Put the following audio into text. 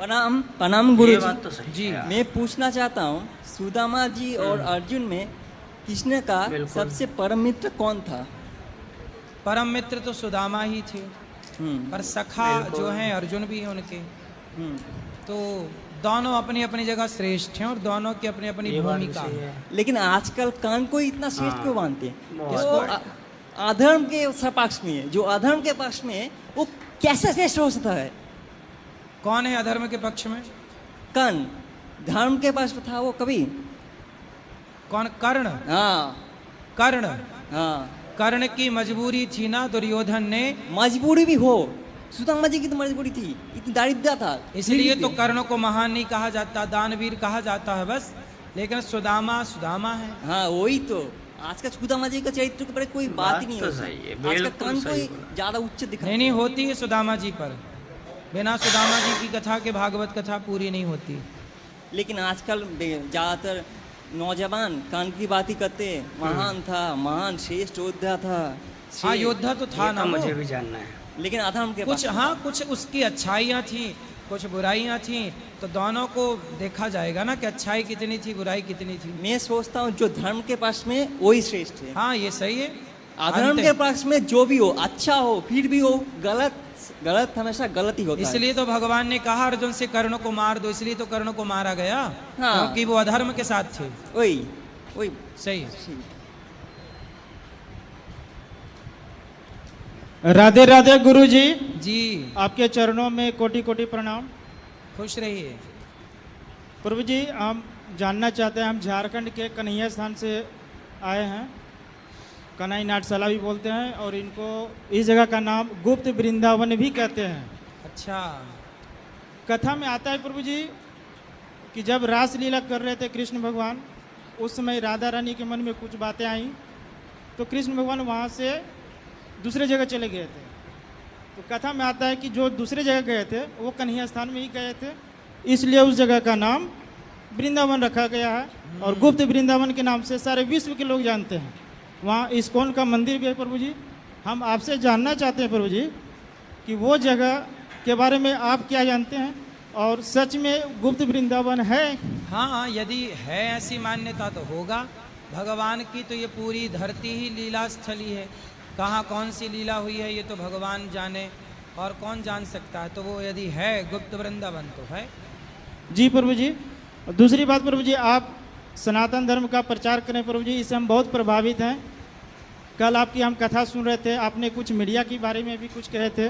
प्रणाम प्रणाम गुरु ये बात तो सही जी। है। मैं पूछना चाहता हूँ सुदामा जी और अर्जुन में कृष्ण का बिल्कुल। सबसे परम मित्र कौन था? परम मित्र तो सुदामा ही थे, हम्म पर सखा बिल्कुल। जो हैं अर्जुन भी हैं उनके। हम्म तो दोनों अपनी अपनी जगह श्रेष्ठ हैं और दोनों की अपनी अपनी ये बात भी भूमिका सही है। है। लेकिन आजकल कान को इतना श्रेष्ठ हाँ, क्यों मानते हैं? बहुत जो बड़ा। अधर्म के पक्ष में है, जो अधर्म के पक्ष में है, वो कैसे श्रेष्ठ हो सकता है? कौन है अधर्म के पक्ष में? कर्ण धर्म के पक्ष में था वो कभी? कौन? कर्ण। हाँ कर्ण हाँ कर्ण की मजबूरी थी ना दुर्योधन ने, मजबूरी भी हो, सुदामा जी की तो मजबूरी थी, इतनी दारिद्र्य था इसलिए तो थे। कर्ण को महान नहीं कहा जाता, दानवीर कहा जाता है बस। लेकिन सुदामा सुदामा है। हाँ वही तो, आज का सुदामा जी का चरित्र के बारे में कोई बात ही नहीं बात होती। तो सही है, आज का बिल्कुल कान सही को बोला। ज्यादा उच्च दिखा नहीं होती है सुदामा जी पर, बिना सुदामा जी की कथा के भागवत कथा पूरी नहीं होती। लेकिन आजकल ज्यादातर नौजवान कान की बात ही करते हैं, महान था, महान श्रेष्ठ योद्धा था। हाँ श्रेष्ठ। योद्धा तो था ये ना तो वो। मुझे भी जानना है। लेकिन अधर्म के कुछ पास हाँ कुछ उसकी अच्छाइयाँ थी, कुछ बुराइयाँ थी, तो दोनों को देखा जाएगा ना कि अच्छाई कितनी थी बुराई कितनी थी। मैं सोचता हूँ जो धर्म के पास में वही श्रेष्ठ है। हाँ ये सही है। अधर्म अंत के है। पास में जो भी हो, अच्छा हो फिर भी हो, गलत गलत हमेशा गलत ही होता है। इसलिए तो भगवान ने कहा अर्जुन से कर्ण को मार दो, इसलिए तो कर्ण को मारा गया। हाँ। क्योंकि वो अधर्म के साथ थे। वही वही सही है। राधे राधे गुरु जी, जी आपके चरणों में कोटि कोटि प्रणाम। खुश रहिए। प्रभु जी, हम जानना चाहते हैं, हम झारखंड के कन्हैया स्थान से आए हैं, कन्हई नाटशाला भी बोलते हैं, और इनको इस जगह का नाम गुप्त वृंदावन भी कहते हैं। अच्छा। कथा में आता है प्रभु जी कि जब रासलीला कर रहे थे कृष्ण भगवान, उस समय राधा रानी के मन में कुछ बातें आई, तो कृष्ण भगवान वहाँ से दूसरे जगह चले गए थे। तो कथा में आता है कि जो दूसरे जगह गए थे वो कन्हैया स्थान में ही गए थे, इसलिए उस जगह का नाम वृंदावन रखा गया है, और गुप्त वृंदावन के नाम से सारे विश्व के लोग जानते हैं। वहाँ इस्कॉन का मंदिर भी है प्रभु जी। हम आपसे जानना चाहते हैं प्रभु जी कि वो जगह के बारे में आप क्या जानते हैं, और सच में गुप्त वृंदावन है? हाँ यदि है ऐसी मान्यता तो होगा। भगवान की तो ये पूरी धरती ही लीला स्थली है। कहाँ कौन सी लीला हुई है ये तो भगवान जाने, और कौन जान सकता है। तो वो यदि है गुप्त वृंदावन तो है। जी प्रभु जी। और दूसरी बात प्रभु जी, आप सनातन धर्म का प्रचार करें प्रभु जी, इससे हम बहुत प्रभावित हैं। कल आपकी हम कथा सुन रहे थे, आपने कुछ मीडिया के बारे में भी कुछ कहे थे,